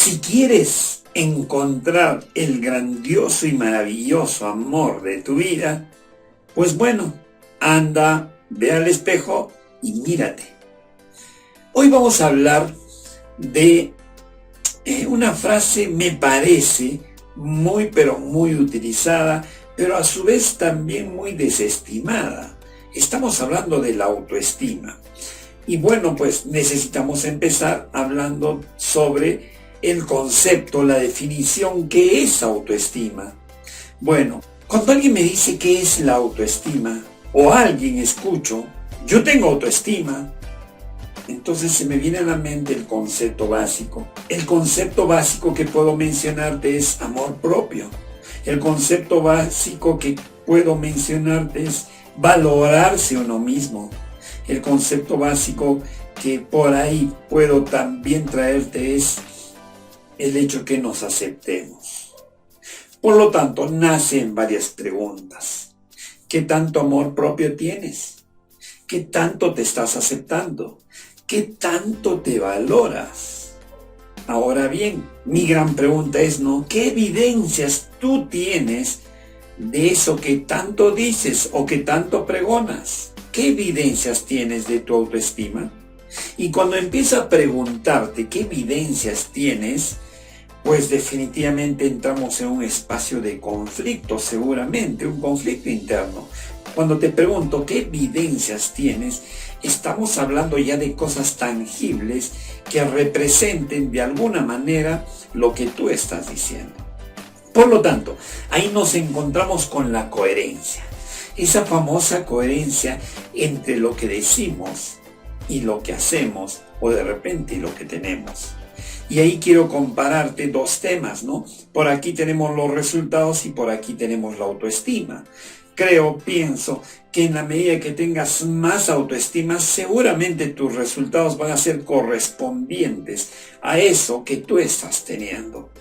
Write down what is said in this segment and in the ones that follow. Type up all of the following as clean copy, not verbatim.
Si quieres encontrar el grandioso y maravilloso amor de tu vida, pues bueno, anda, ve al espejo y mírate. Hoy vamos a hablar de una frase, me parece, muy pero muy utilizada, pero a su vez también muy desestimada. Estamos hablando de la autoestima. Y bueno, pues necesitamos empezar hablando sobre el concepto, la definición, ¿qué es autoestima? Bueno, cuando alguien me dice qué es la autoestima, o alguien escucho, yo tengo autoestima, entonces se me viene a la mente el concepto básico. El concepto básico que puedo mencionarte es amor propio. El concepto básico que puedo mencionarte es valorarse uno mismo. El concepto básico que por ahí puedo también traerte es el hecho que nos aceptemos. Por lo tanto, nacen varias preguntas. ¿Qué tanto amor propio tienes? ¿Qué tanto te estás aceptando? ¿Qué tanto te valoras? Ahora bien, mi gran pregunta es, ¿no? ¿Qué evidencias tú tienes de eso que tanto dices o que tanto pregonas? ¿Qué evidencias tienes de tu autoestima? Y cuando empiezo a preguntarte qué evidencias tienes, pues definitivamente entramos en un espacio de conflicto, seguramente, un conflicto interno. Cuando te pregunto qué evidencias tienes, estamos hablando ya de cosas tangibles que representen de alguna manera lo que tú estás diciendo. Por lo tanto, ahí nos encontramos con la coherencia. Esa famosa coherencia entre lo que decimos y lo que hacemos, o de repente lo que tenemos. Y ahí quiero compararte dos temas, ¿no? Por aquí tenemos los resultados y por aquí tenemos la autoestima. Pienso que en la medida que tengas más autoestima, seguramente tus resultados van a ser correspondientes a eso que tú estás teniendo.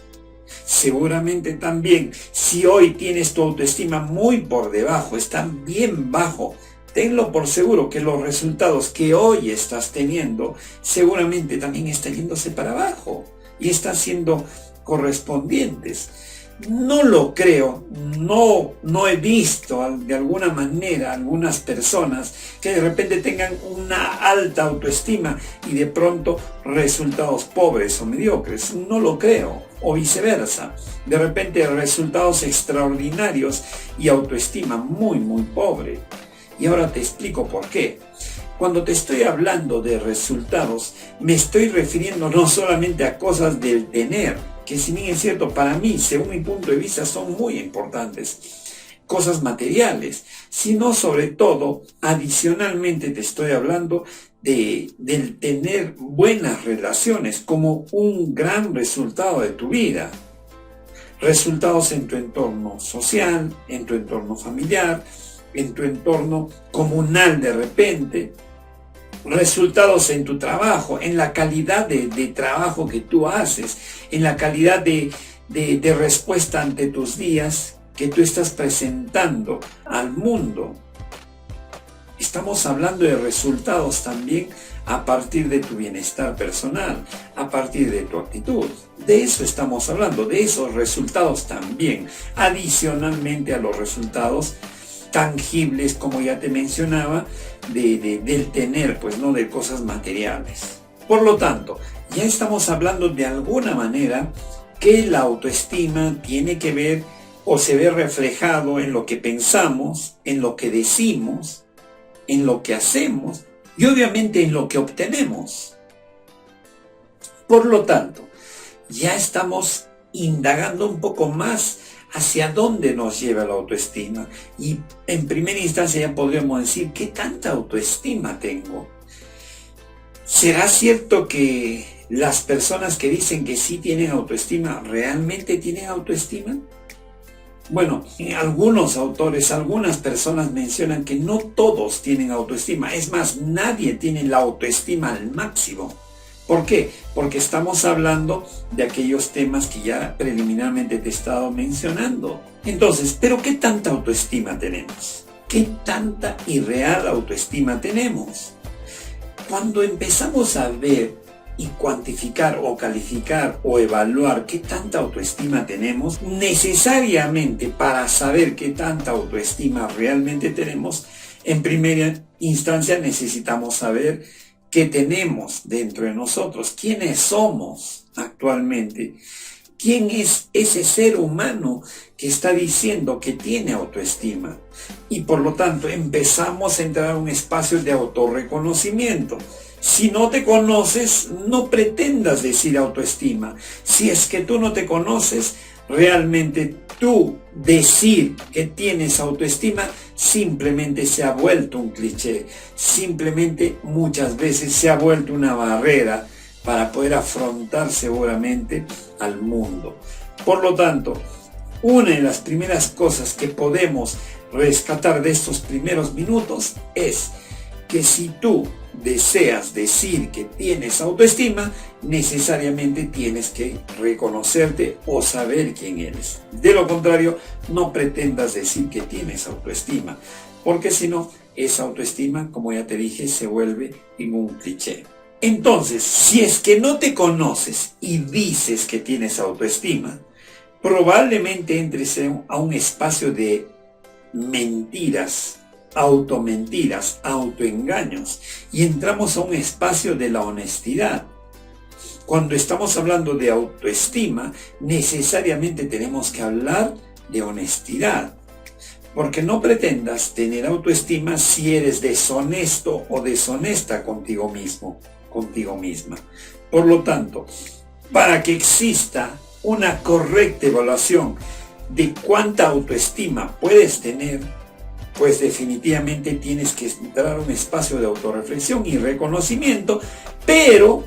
Seguramente también, si hoy tienes tu autoestima muy por debajo, está bien bajo, tenlo por seguro que los resultados que hoy estás teniendo seguramente también están yéndose para abajo y están siendo correspondientes. No lo creo, no he visto de alguna manera algunas personas que de repente tengan una alta autoestima y de pronto resultados pobres o mediocres. No lo creo, o viceversa. De repente resultados extraordinarios y autoestima muy pobre. Y ahora te explico por qué. Cuando te estoy hablando de resultados, me estoy refiriendo no solamente a cosas del tener, que si bien es cierto, para mí, según mi punto de vista, son muy importantes, cosas materiales, sino sobre todo, adicionalmente te estoy hablando del tener buenas relaciones como un gran resultado de tu vida. Resultados en tu entorno social, en tu entorno familiar, en tu entorno comunal de repente, resultados en tu trabajo, en la calidad de trabajo que tú haces, en la calidad de respuesta ante tus días que tú estás presentando al mundo. Estamos hablando de resultados también a partir de tu bienestar personal, a partir de tu actitud. De eso estamos hablando, de esos resultados también, adicionalmente a los resultados tangibles, como ya te mencionaba, del tener, pues no de cosas materiales. Por lo tanto, ya estamos hablando de alguna manera que la autoestima tiene que ver o se ve reflejado en lo que pensamos, en lo que decimos, en lo que hacemos y obviamente en lo que obtenemos. Por lo tanto, ya estamos indagando un poco más hacia dónde nos lleva la autoestima. Y en primera instancia ya podríamos decir, ¿qué tanta autoestima tengo? ¿Será cierto que las personas que dicen que sí tienen autoestima, realmente tienen autoestima? Bueno, algunos autores, algunas personas mencionan que no todos tienen autoestima. Es más, nadie tiene la autoestima al máximo. ¿Por qué? Porque estamos hablando de aquellos temas que ya preliminarmente te he estado mencionando. Entonces, ¿pero qué tanta autoestima tenemos? ¿Qué tanta y real autoestima tenemos? Cuando empezamos a ver y cuantificar o calificar o evaluar qué tanta autoestima tenemos, necesariamente para saber qué tanta autoestima realmente tenemos, en primera instancia necesitamos saber qué tenemos dentro de nosotros, quiénes somos actualmente, quién es ese ser humano que está diciendo que tiene autoestima. Y por lo tanto empezamos a entrar a un espacio de autorreconocimiento. Si no te conoces, no pretendas decir autoestima. Si es que tú no te conoces, realmente tú decir que tienes autoestima simplemente se ha vuelto un cliché. Simplemente muchas veces se ha vuelto una barrera para poder afrontar seguramente al mundo. Por lo tanto, una de las primeras cosas que podemos rescatar de estos primeros minutos es que si tú deseas decir que tienes autoestima, necesariamente tienes que reconocerte o saber quién eres. De lo contrario, no pretendas decir que tienes autoestima, porque si no, esa autoestima, como ya te dije, se vuelve en un cliché. Entonces, si es que no te conoces y dices que tienes autoestima, probablemente entres a un espacio de mentiras, automentiras, autoengaños, y entramos a un espacio de la honestidad. Cuando estamos hablando de autoestima, necesariamente tenemos que hablar de honestidad, porque no pretendas tener autoestima si eres deshonesto o deshonesta contigo mismo, contigo misma. Por lo tanto, para que exista una correcta evaluación de cuánta autoestima puedes tener, pues definitivamente tienes que entrar a un espacio de autorreflexión y reconocimiento, pero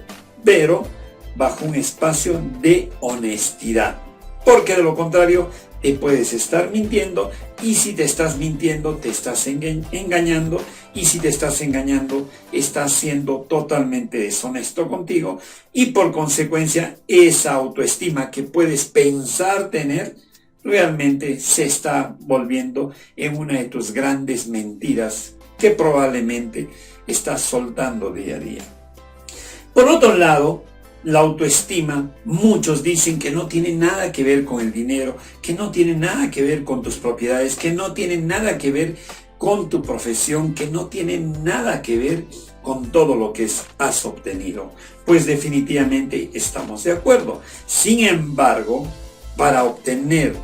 bajo un espacio de honestidad, porque de lo contrario te puedes estar mintiendo, y si te estás mintiendo te estás engañando, y si te estás engañando estás siendo totalmente deshonesto contigo, y por consecuencia esa autoestima que puedes pensar tener realmente se está volviendo en una de tus grandes mentiras que probablemente estás soltando día a día. Por otro lado, la autoestima, muchos dicen que no tiene nada que ver con el dinero, que no tiene nada que ver con tus propiedades, que no tiene nada que ver con tu profesión, que no tiene nada que ver con todo lo que has obtenido. Pues definitivamente estamos de acuerdo. Sin embargo, para obtener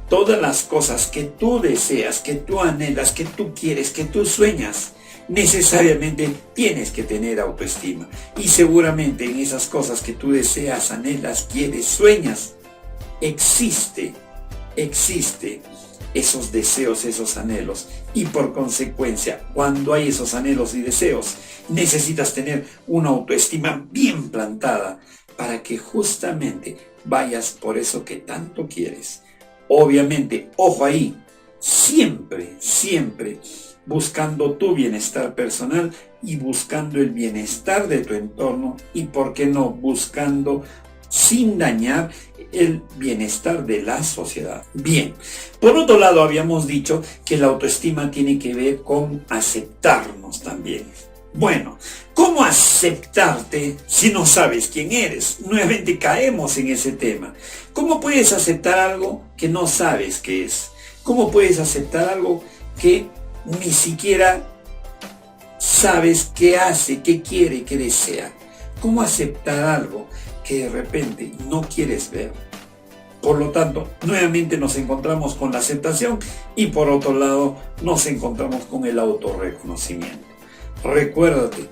todas las cosas que tú deseas, que tú anhelas, que tú quieres, que tú sueñas, necesariamente tienes que tener autoestima. Y seguramente en esas cosas que tú deseas, anhelas, quieres, sueñas, existe esos deseos, esos anhelos. Y por consecuencia, cuando hay esos anhelos y deseos, necesitas tener una autoestima bien plantada para que justamente vayas por eso que tanto quieres. Obviamente, ojo ahí, siempre buscando tu bienestar personal y buscando el bienestar de tu entorno, y por qué no, buscando sin dañar el bienestar de la sociedad. Bien, por otro lado habíamos dicho que la autoestima tiene que ver con aceptarnos también. Bueno, ¿cómo aceptarte si no sabes quién eres? Nuevamente caemos en ese tema. ¿Cómo puedes aceptar algo que no sabes qué es? ¿Cómo puedes aceptar algo que ni siquiera sabes qué hace, qué quiere, qué desea? ¿Cómo aceptar algo que de repente no quieres ver? Por lo tanto, nuevamente nos encontramos con la aceptación, y por otro lado nos encontramos con el autorreconocimiento. Recuérdate,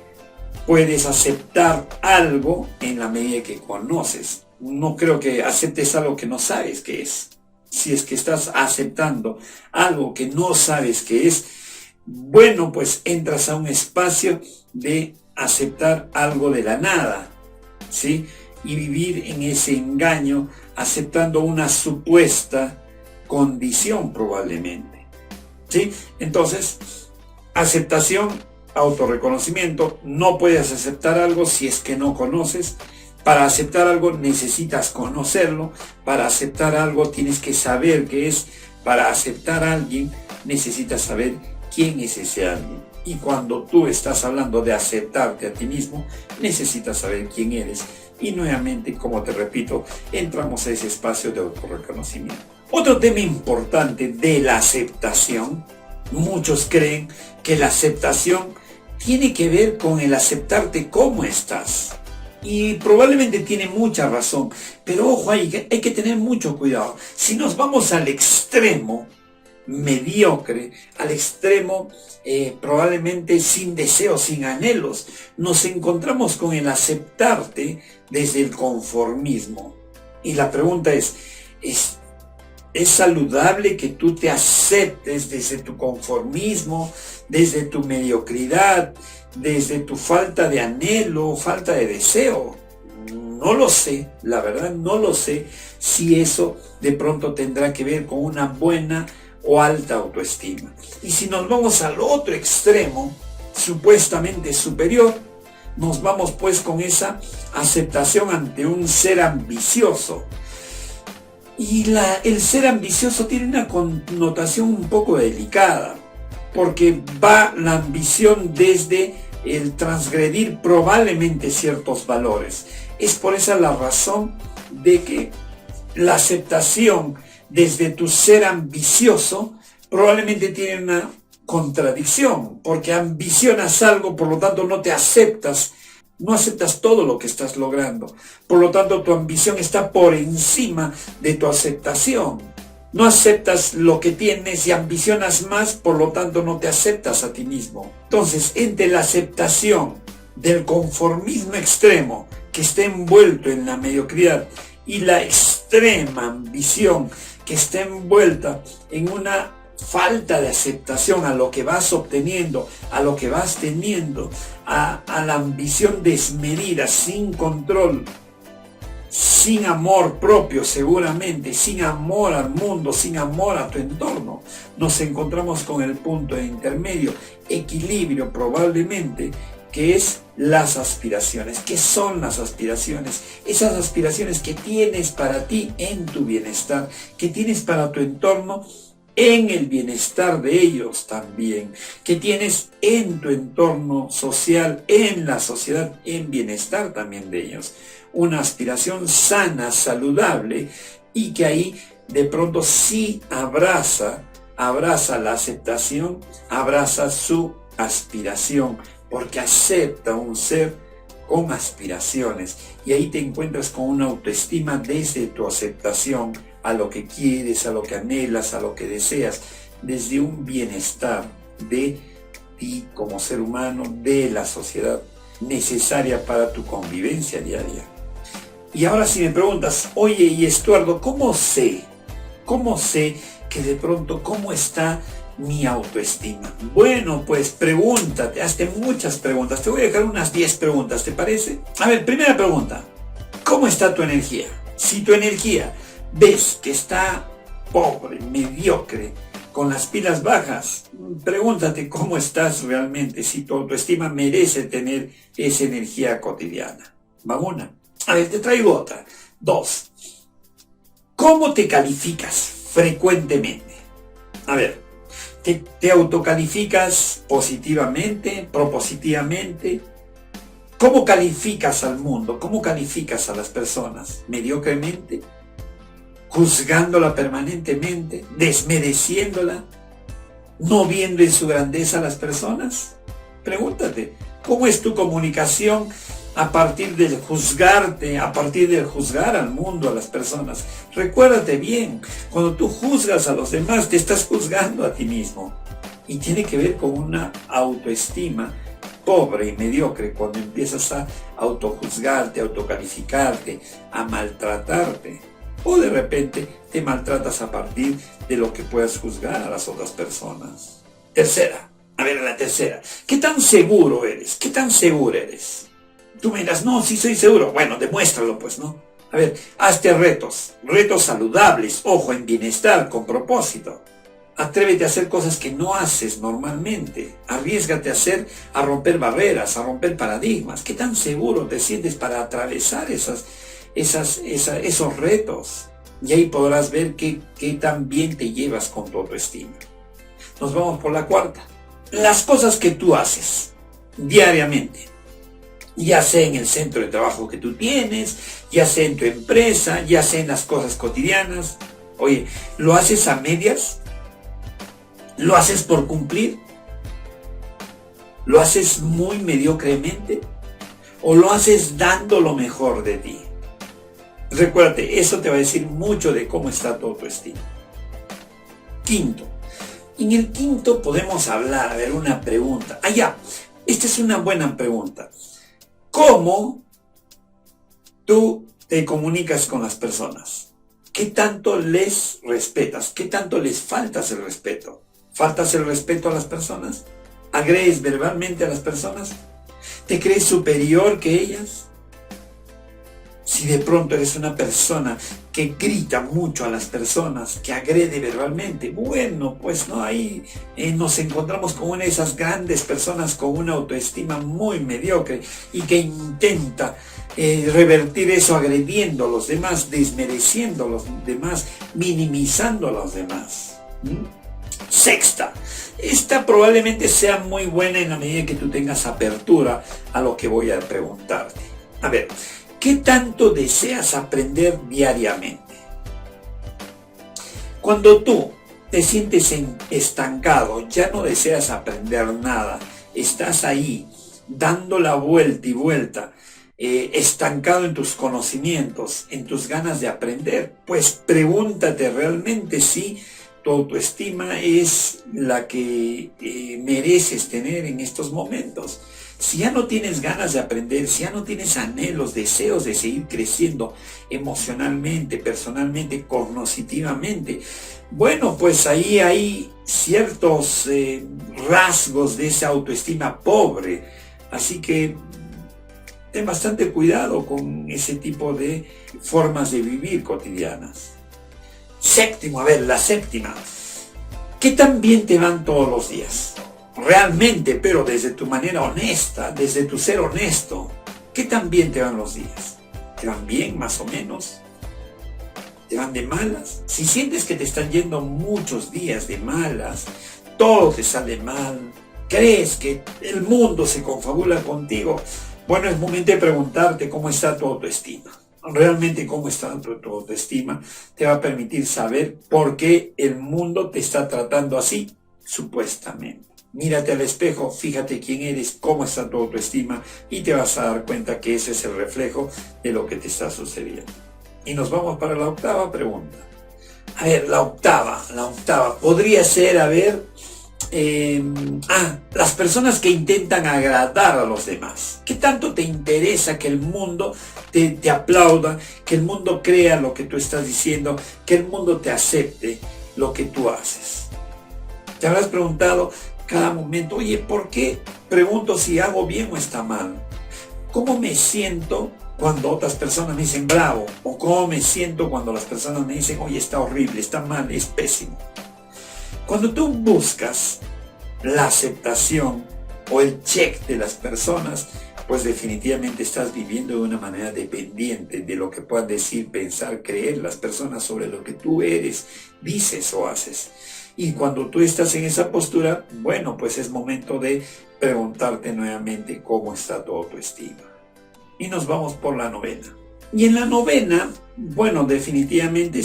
puedes aceptar algo en la medida que conoces. No creo que aceptes algo que no sabes qué es. Si es que estás aceptando algo que no sabes qué es, bueno, pues entras a un espacio de aceptar algo de la nada, ¿sí? Y vivir en ese engaño, aceptando una supuesta condición probablemente, ¿sí? Entonces, aceptación, autorreconocimiento. No puedes aceptar algo si es que no conoces. Para aceptar algo necesitas conocerlo. Para aceptar algo tienes que saber qué es. Para aceptar a alguien necesitas saber quién es ese alguien. Y cuando tú estás hablando de aceptarte a ti mismo, necesitas saber quién eres. Y nuevamente, como te repito, entramos a ese espacio de autorreconocimiento. Otro tema importante de la aceptación, muchos creen que la aceptación tiene que ver con el aceptarte como estás. Y probablemente tiene mucha razón, pero ojo, hay que tener mucho cuidado. Si nos vamos al extremo mediocre, al extremo probablemente sin deseos, sin anhelos, nos encontramos con el aceptarte desde el conformismo. Y la pregunta ¿es saludable que tú te aceptes desde tu conformismo, desde tu mediocridad, desde tu falta de anhelo, falta de deseo? No lo sé, la verdad no lo sé si eso de pronto tendrá que ver con una buena o alta autoestima. Y si nos vamos al otro extremo, supuestamente superior, nos vamos pues con esa aceptación ante un ser ambicioso. Y el ser ambicioso tiene una connotación un poco delicada, porque va la ambición desde el transgredir probablemente ciertos valores. Es por esa la razón de que la aceptación desde tu ser ambicioso probablemente tiene una contradicción, porque ambicionas algo, por lo tanto no te aceptas, no aceptas todo lo que estás logrando, por lo tanto tu ambición está por encima de tu aceptación. No aceptas lo que tienes y ambicionas más, por lo tanto no te aceptas a ti mismo. Entonces, entre la aceptación del conformismo extremo que está envuelto en la mediocridad y la extrema ambición que está envuelta en una falta de aceptación a lo que vas obteniendo, a lo que vas teniendo, a la ambición desmedida, sin control, sin amor propio seguramente, sin amor al mundo, sin amor a tu entorno, nos encontramos con el punto de intermedio, equilibrio probablemente, que es las aspiraciones. ¿Qué son las aspiraciones? Esas aspiraciones que tienes para ti en tu bienestar, que tienes para tu entorno en el bienestar de ellos también, que tienes en tu entorno social, en la sociedad, en bienestar también de ellos. Una aspiración sana, saludable, y que ahí de pronto sí abraza la aceptación, abraza su aspiración, porque acepta un ser con aspiraciones, y ahí te encuentras con una autoestima desde tu aceptación a lo que quieres, a lo que anhelas, a lo que deseas, desde un bienestar de ti como ser humano, de la sociedad, necesaria para tu convivencia diaria. Y ahora si me preguntas, oye, y Estuardo, ¿cómo sé que de pronto cómo está mi autoestima? Bueno, pues pregúntate, hazte muchas preguntas. Te voy a dejar unas 10 preguntas, ¿te parece? A ver, primera pregunta, ¿cómo está tu energía? Si tu energía ves que está pobre, mediocre, con las pilas bajas, pregúntate cómo estás realmente, si tu autoestima merece tener esa energía cotidiana. Va una. A ver, te traigo otra. 2. ¿Cómo te calificas frecuentemente? A ver, ¿te autocalificas positivamente, propositivamente? ¿Cómo calificas al mundo? ¿Cómo calificas a las personas? ¿Mediocremente? ¿Juzgándola permanentemente? ¿Desmereciéndola? ¿No viendo en su grandeza a las personas? Pregúntate, ¿cómo es tu comunicación a partir del juzgarte, a partir del juzgar al mundo, a las personas? Recuérdate bien, cuando tú juzgas a los demás, te estás juzgando a ti mismo. Y tiene que ver con una autoestima pobre y mediocre, cuando empiezas a autojuzgarte, a autocalificarte, a maltratarte. O de repente te maltratas a partir de lo que puedas juzgar a las otras personas. Tercera, a ver, la tercera. ¿Qué tan seguro eres? ¿Qué tan seguro eres? Tú me dirás, no, sí soy seguro. Bueno, demuéstralo pues, ¿no? A ver, hazte retos saludables, ojo, en bienestar, con propósito. Atrévete a hacer cosas que no haces normalmente. Arriésgate a romper barreras, a romper paradigmas. ¿Qué tan seguro te sientes para atravesar esos retos? Y ahí podrás ver qué tan bien te llevas con tu autoestima. Nos vamos por la cuarta. las cosas que tú haces diariamente, ya sea en el centro de trabajo que tú tienes, ya sea en tu empresa, ya sea en las cosas cotidianas. Oye, ¿lo haces a medias? ¿Lo haces por cumplir? ¿Lo haces muy mediocremente? ¿O lo haces dando lo mejor de ti? Recuérdate, eso te va a decir mucho de cómo está tu autoestima. Quinto. En el quinto podemos hablar, a ver, una pregunta. Esta es una buena pregunta. ¿Cómo tú te comunicas con las personas? ¿Qué tanto les respetas? ¿Qué tanto les faltas el respeto? ¿Faltas el respeto a las personas? ¿Agredes verbalmente a las personas? ¿Te crees superior que ellas? Si de pronto eres una persona que grita mucho a las personas, que agrede verbalmente, bueno, pues no, ahí nos encontramos con una de esas grandes personas con una autoestima muy mediocre y que intenta revertir eso agrediendo a los demás, desmereciendo a los demás, minimizando a los demás. Sexta, esta probablemente sea muy buena en la medida que tú tengas apertura a lo que voy a preguntarte. A ver, ¿qué tanto deseas aprender diariamente? Cuando tú te sientes estancado, ya no deseas aprender nada, estás ahí dando la vuelta y vuelta, estancado en tus conocimientos, en tus ganas de aprender, pues pregúntate realmente si tu autoestima es la que mereces tener en estos momentos. Si ya no tienes ganas de aprender, si ya no tienes anhelos, deseos de seguir creciendo emocionalmente, personalmente, cognitivamente, bueno, pues ahí hay ciertos rasgos de esa autoestima pobre. Así que ten bastante cuidado con ese tipo de formas de vivir cotidianas. Séptimo, la séptima. ¿Qué tan bien te van todos los días? Realmente, pero desde tu manera honesta, desde tu ser honesto, ¿qué tan bien te van los días? ¿Te van bien, más o menos? ¿Te van de malas? Si sientes que te están yendo muchos días de malas, todo te sale mal, crees que el mundo se confabula contigo, bueno, es momento de preguntarte cómo está tu autoestima. Realmente cómo está tu autoestima te va a permitir saber por qué el mundo te está tratando así, supuestamente. Mírate al espejo, fíjate quién eres, cómo está tu autoestima y te vas a dar cuenta que ese es el reflejo de lo que te está sucediendo. Y nos vamos para la octava pregunta. A ver, la octava podría ser, las personas que intentan agradar a los demás. ¿Qué tanto te interesa que el mundo te aplauda, que el mundo crea lo que tú estás diciendo, que el mundo te acepte lo que tú haces? Te habrás preguntado cada momento, oye, ¿por qué pregunto si hago bien o está mal? ¿Cómo me siento cuando otras personas me dicen bravo? ¿O cómo me siento cuando las personas me dicen, oye, está horrible, está mal, es pésimo? Cuando tú buscas la aceptación o el check de las personas, pues definitivamente estás viviendo de una manera dependiente de lo que puedan decir, pensar, creer las personas sobre lo que tú eres, dices o haces. Y cuando tú estás en esa postura, bueno, pues es momento de preguntarte nuevamente cómo está tu autoestima. Y nos vamos por la novena. Y en la novena, bueno, definitivamente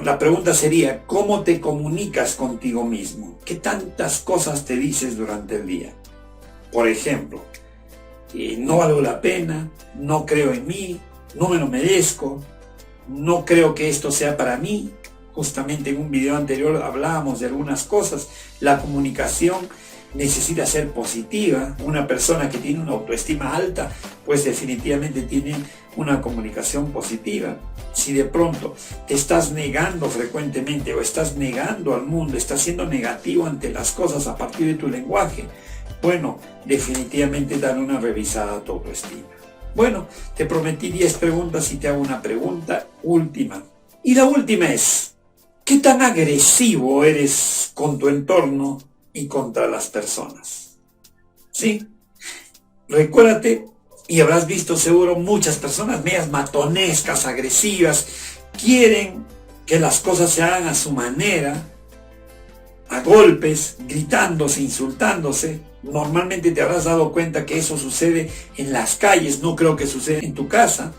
la pregunta sería, ¿cómo te comunicas contigo mismo? ¿Qué tantas cosas te dices durante el día? Por ejemplo, no valgo la pena, no creo en mí, no me lo merezco, no creo que esto sea para mí. Justamente en un video anterior hablábamos de algunas cosas. La comunicación necesita ser positiva. Una persona que tiene una autoestima alta, pues definitivamente tiene una comunicación positiva. Si de pronto te estás negando frecuentemente o estás negando al mundo, estás siendo negativo ante las cosas a partir de tu lenguaje, bueno, definitivamente dale una revisada a tu autoestima. Bueno, te prometí 10 preguntas y te hago una pregunta última. Y la última es, ¿qué tan agresivo eres con tu entorno y contra las personas? ¿Sí? Recuérdate, y habrás visto seguro muchas personas medias matonescas, agresivas, quieren que las cosas se hagan a su manera, a golpes, gritándose, insultándose. Normalmente te habrás dado cuenta que eso sucede en las calles, no creo que suceda en tu casa.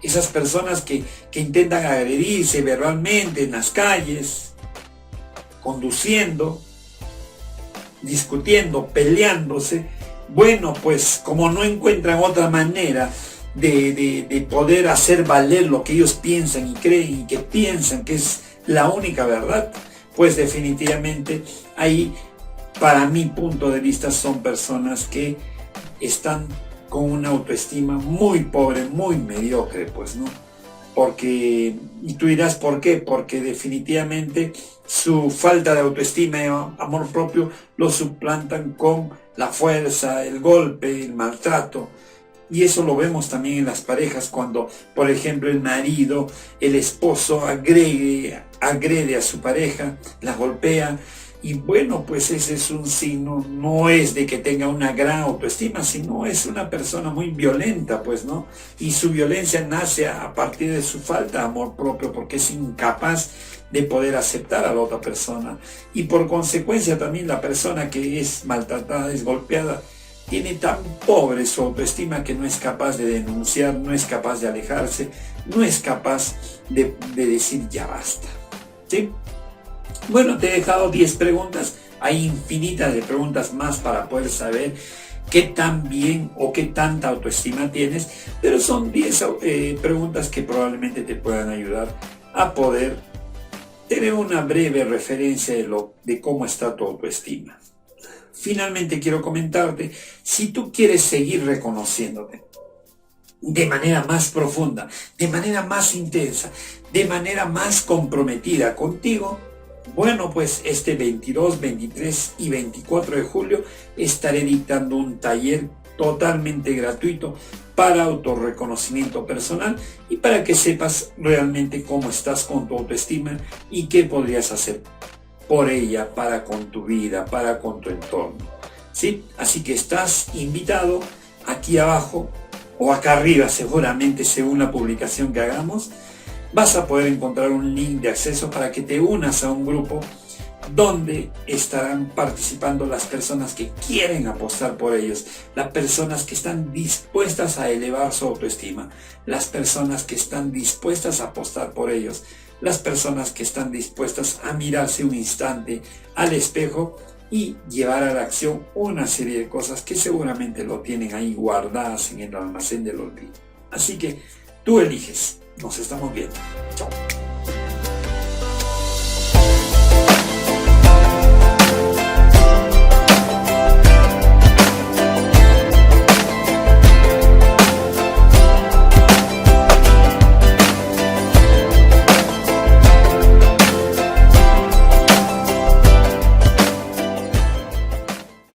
Esas personas que intentan agredirse verbalmente en las calles, conduciendo, discutiendo, peleándose. Bueno, pues como no encuentran otra manera de poder hacer valer lo que ellos piensan y creen y que piensan que es la única verdad, pues definitivamente ahí, para mi punto de vista, son personas que están con una autoestima muy pobre, muy mediocre, pues, ¿no? Porque, y tú dirás, ¿por qué? Porque definitivamente su falta de autoestima y amor propio lo suplantan con la fuerza, el golpe, el maltrato. Y eso lo vemos también en las parejas cuando, por ejemplo, el marido, el esposo agrede a su pareja, la golpea. Y bueno, pues ese es un signo, no es de que tenga una gran autoestima, sino es una persona muy violenta, pues, ¿no? Y su violencia nace a partir de su falta de amor propio, porque es incapaz de poder aceptar a la otra persona. Y por consecuencia también la persona que es maltratada, es golpeada, tiene tan pobre su autoestima que no es capaz de denunciar, no es capaz de alejarse, no es capaz de decir ya basta, ¿sí? Bueno, te he dejado 10 preguntas, hay infinitas de preguntas más para poder saber qué tan bien o qué tanta autoestima tienes, pero son 10 preguntas que probablemente te puedan ayudar a poder tener una breve referencia de cómo está tu autoestima. Finalmente quiero comentarte, si tú quieres seguir reconociéndote de manera más profunda, de manera más intensa, de manera más comprometida contigo, bueno, pues este 22, 23 y 24 de julio estaré dictando un taller totalmente gratuito para autorreconocimiento personal y para que sepas realmente cómo estás con tu autoestima y qué podrías hacer por ella, para con tu vida, para con tu entorno, ¿sí? Así que estás invitado. Aquí abajo o acá arriba, seguramente según la publicación que hagamos, vas a poder encontrar un link de acceso para que te unas a un grupo donde estarán participando las personas que quieren apostar por ellos, las personas que están dispuestas a elevar su autoestima, las personas que están dispuestas a apostar por ellos, las personas que están dispuestas a mirarse un instante al espejo y llevar a la acción una serie de cosas que seguramente lo tienen ahí guardadas en el almacén del olvido. Así que tú eliges. Nos estamos viendo. Chao.